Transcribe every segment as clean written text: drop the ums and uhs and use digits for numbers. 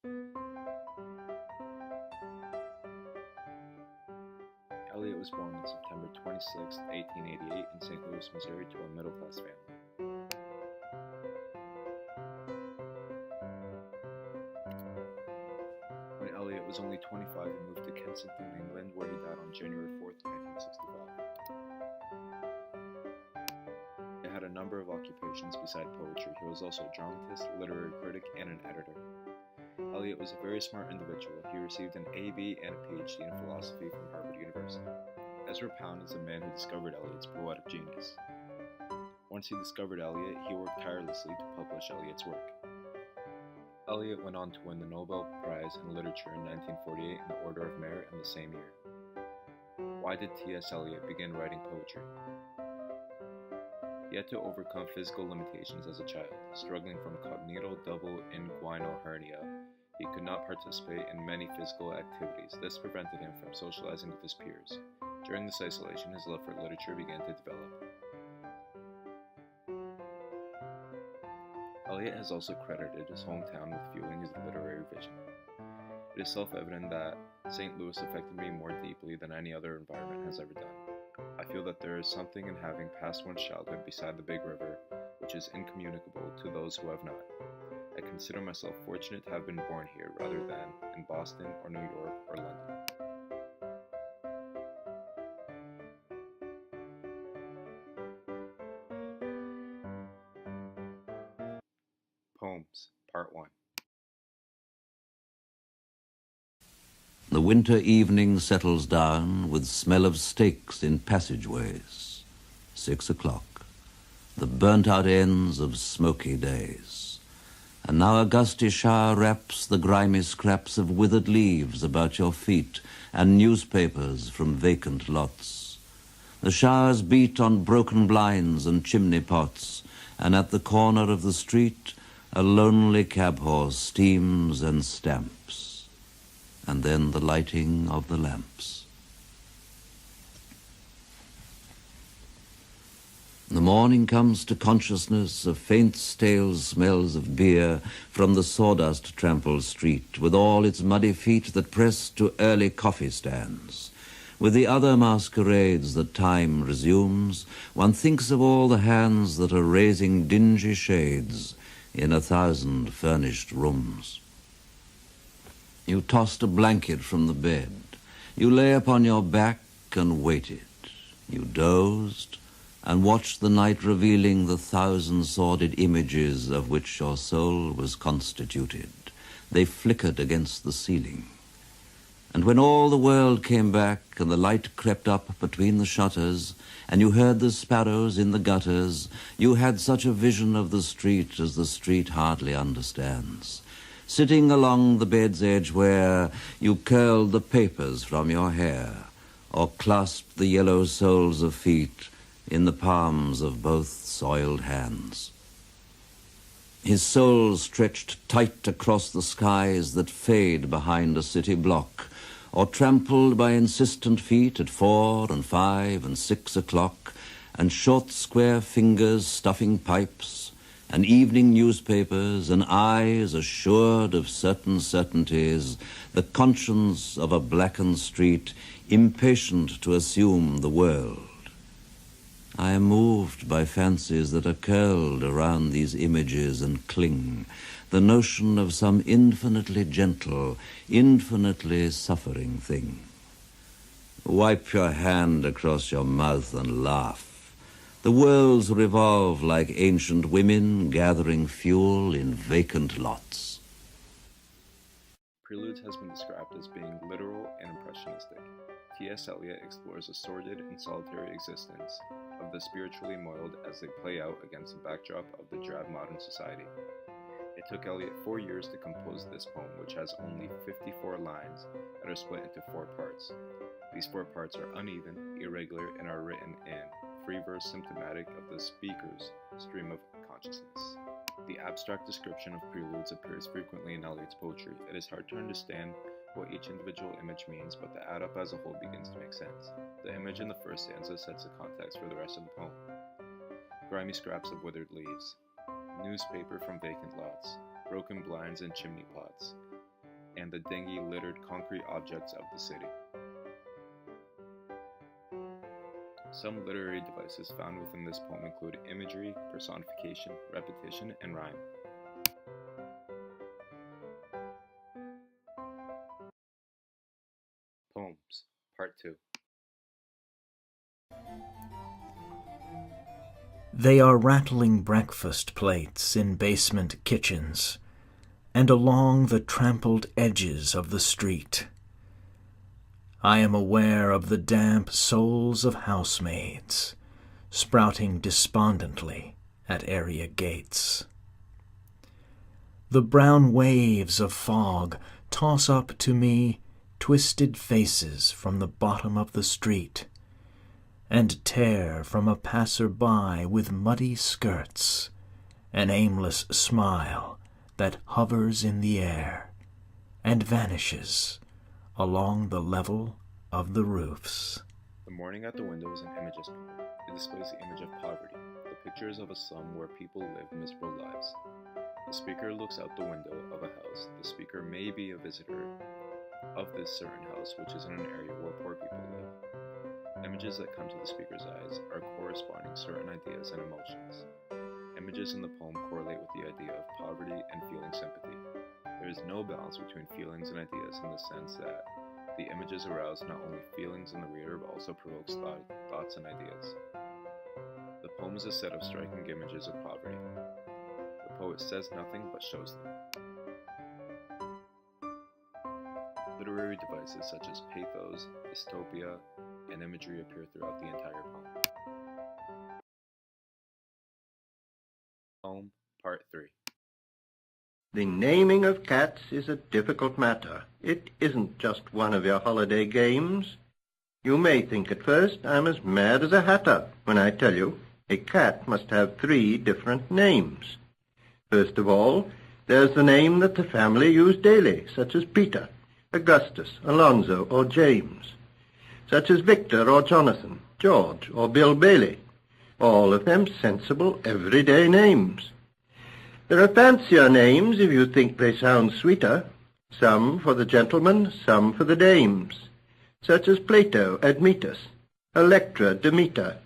Eliot was born on September 26, 1888 in St. Louis, Missouri to a middle-class family. When Eliot was only 25, he moved to Kensington, England, where he died on January 4, 1965. He had a number of occupations beside poetry. He was also a dramatist, literary critic, and an editor. Eliot was a very smart individual. He received an A.B. and a Ph.D. in philosophy from Harvard University. Ezra Pound is the man who discovered Eliot's poetic genius. Once he discovered Eliot, he worked tirelessly to publish Eliot's work. Eliot went on to win the Nobel Prize in Literature in 1948 and the Order of Merit in the same year. Why did T.S. Eliot begin writing poetry? He had to overcome physical limitations as a child. Struggling from congenital double inguinal hernia, he could not participate in many physical activities. This prevented him from socializing with his peers. During this isolation, his love for literature began to develop. Eliot has also credited his hometown with fueling his literary vision. It is self-evident that St. Louis affected me more deeply than any other environment has ever done. I feel that there is something in having passed one's childhood beside the big river which is incommunicable to those who have not. I consider myself fortunate to have been born here rather than in Boston or New York or London. Poems, Part 1. The winter evening settles down with smell of steaks in passageways. 6 o'clock. The burnt-out ends of smoky days. And now a gusty shower wraps the grimy scraps of withered leaves about your feet and newspapers from vacant lots. The showers beat on broken blinds and chimney pots, and at the corner of the street a lonely cab horse steams and stamps. And then the lighting of the lamps. The morning comes to consciousness of faint stale smells of beer from the sawdust-trampled street, with all its muddy feet that press to early coffee stands. With the other masquerades that time resumes, one thinks of all the hands that are raising dingy shades in 1,000 furnished rooms. You tossed a blanket from the bed. You lay upon your back and waited. You dozed and watched the night revealing the 1,000 sordid images of which your soul was constituted. They flickered against the ceiling. And when all the world came back and the light crept up between the shutters and you heard the sparrows in the gutters, you had such a vision of the street as the street hardly understands. Sitting along the bed's edge where you curled the papers from your hair or clasped the yellow soles of feet in the palms of both soiled hands. His soul stretched tight across the skies that fade behind a city block, or trampled by insistent feet at 4 and 5 and 6 o'clock, and short square fingers stuffing pipes, and evening newspapers, and eyes assured of certain certainties, the conscience of a blackened street, impatient to assume the world. I am moved by fancies that are curled around these images and cling, the notion of some infinitely gentle, infinitely suffering thing. Wipe your hand across your mouth and laugh. The worlds revolve like ancient women gathering fuel in vacant lots. Preludes has been described as being literal and impressionistic. T.S. Eliot explores a sordid and solitary existence of the spiritually moiled as they play out against the backdrop of the drab modern society. It took Eliot 4 years to compose this poem, which has only 54 lines that are split into 4 parts. These 4 parts are uneven, irregular, and are written in free verse symptomatic of the speaker's stream of consciousness. The abstract description of preludes appears frequently in Eliot's poetry. It is hard to understand what each individual image means, but the add up as a whole begins to make sense. The image in the first stanza sets the context for the rest of the poem. Grimy scraps of withered leaves, newspaper from vacant lots, broken blinds and chimney pots, and the dingy, littered concrete objects of the city. Some literary devices found within this poem include imagery, personification, repetition, and rhyme. Poems, Part 2. They are rattling breakfast plates in basement kitchens, and along the trampled edges of the street. I am aware of the damp souls of housemaids, sprouting despondently at area gates. The brown waves of fog toss up to me twisted faces from the bottom of the street, and tear from a passer-by with muddy skirts an aimless smile that hovers in the air and vanishes along the level of the roofs. The morning at the window is an images poem. It displays the image of poverty. The picture is of a slum where people live miserable lives. The speaker looks out the window of a house. The speaker may be a visitor of this certain house, which is in an area where poor people live. Images that come to the speaker's eyes are corresponding certain ideas and emotions. Images in the poem correlate with the idea of poverty and feeling sympathy. There is no balance between feelings and ideas in the sense that the images arouse not only feelings in the reader but also provokes thoughts and ideas. The poem is a set of striking images of poverty. The poet says nothing but shows them. Literary devices such as pathos, dystopia, and imagery appear throughout the entire poem. Poem, Part 3. The naming of cats is a difficult matter. It isn't just one of your holiday games. You may think at first I'm as mad as a hatter when I tell you a cat must have 3 different names. First of all, there's the name that the family use daily, such as Peter, Augustus, Alonzo, or James, such as Victor or Jonathan, George or Bill Bailey, all of them sensible, everyday names. There are fancier names if you think they sound sweeter, some for the gentlemen, some for the dames, such as Plato, Admetus, Electra, Demeter,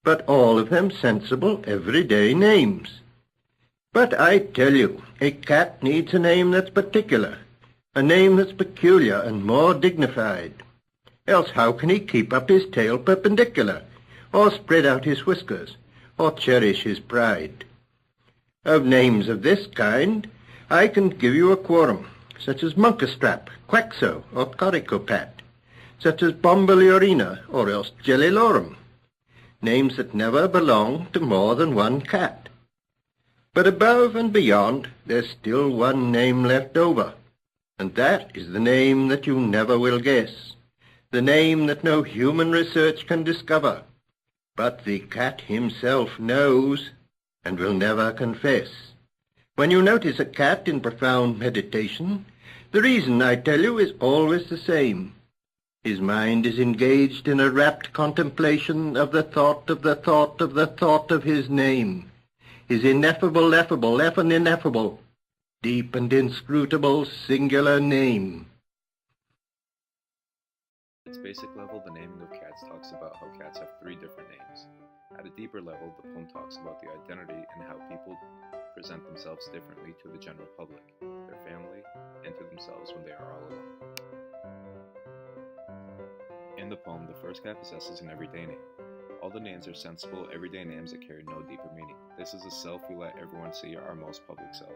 but all of them sensible, everyday names. But I tell you, a cat needs a name that's particular, a name that's peculiar and more dignified. Else how can he keep up his tail perpendicular, or spread out his whiskers, or cherish his pride? Of names of this kind, I can give you a quorum, such as Monkastrap, Quaxo, or Coricopat, such as Bombiliorina, or else Jellilorum, names that never belong to more than one cat. But above and beyond, there's still one name left over, and that is the name that you never will guess, the name that no human research can discover, but the cat himself knows and will never confess. When you notice a cat in profound meditation, the reason, I tell you, is always the same. His mind is engaged in a rapt contemplation of the thought of the thought of the thought of his name, his ineffable, effable, and ineffable, deep and inscrutable, singular name. At its basic level, the naming of cats talks about how cats have 3 different names. At a deeper level, the poem talks about the identity and how people present themselves differently to the general public, their family, and to themselves when they are all alone. In the poem, the first cat possesses an everyday name. All the names are sensible, everyday names that carry no deeper meaning. This is a self we let everyone see, our most public self.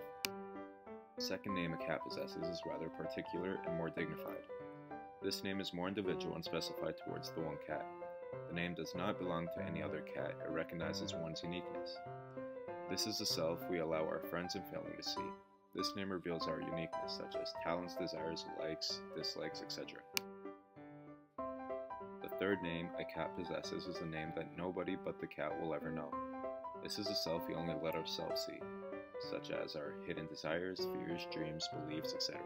The second name a cat possesses is rather particular and more dignified. This name is more individual and specified towards the one cat. The name does not belong to any other cat, it recognizes one's uniqueness. This is the self we allow our friends and family to see. This name reveals our uniqueness, such as talents, desires, likes, dislikes, etc. The third name a cat possesses is a name that nobody but the cat will ever know. This is a self we only let ourselves see, such as our hidden desires, fears, dreams, beliefs, etc.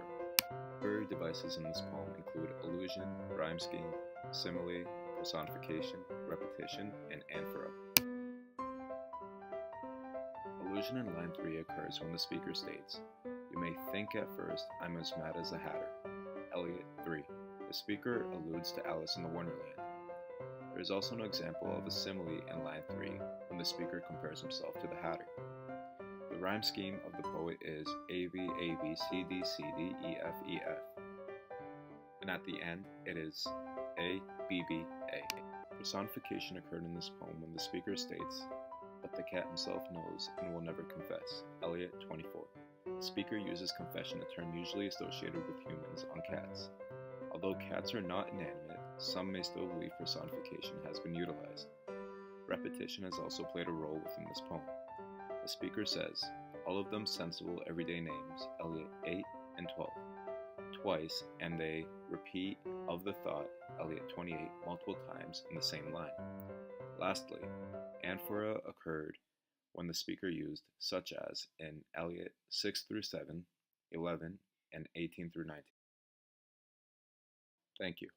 Literary devices in this poem include allusion, rhyme scheme, simile, personification, repetition, and anphora. Allusion in line 3 occurs when the speaker states, "You You may think at first I'm as mad as a hatter. Eliot 3. The speaker alludes to Alice in the Wonderland. There is also an example of a simile in line 3 when the speaker compares himself to the hatter. The rhyme scheme of the poet is A, B, A, B, C, D, C, D, E, F, E, F. And at the end, it is A, B, B, A. Personification occurred in this poem when the speaker states, "But the cat himself knows and will never confess." Eliot 24. The speaker uses confession, a term usually associated with humans, on cats. Although cats are not inanimate, some may still believe personification has been utilized. Repetition has also played a role within this poem. The speaker says, all of them sensible everyday names, Eliot 8 and 12. Twice, and they repeat of the thought, Eliot 28, multiple times in the same line. Lastly, anaphora occurred when the speaker used such as in Eliot 6 through 7, 11, and 18 through 19. Thank you.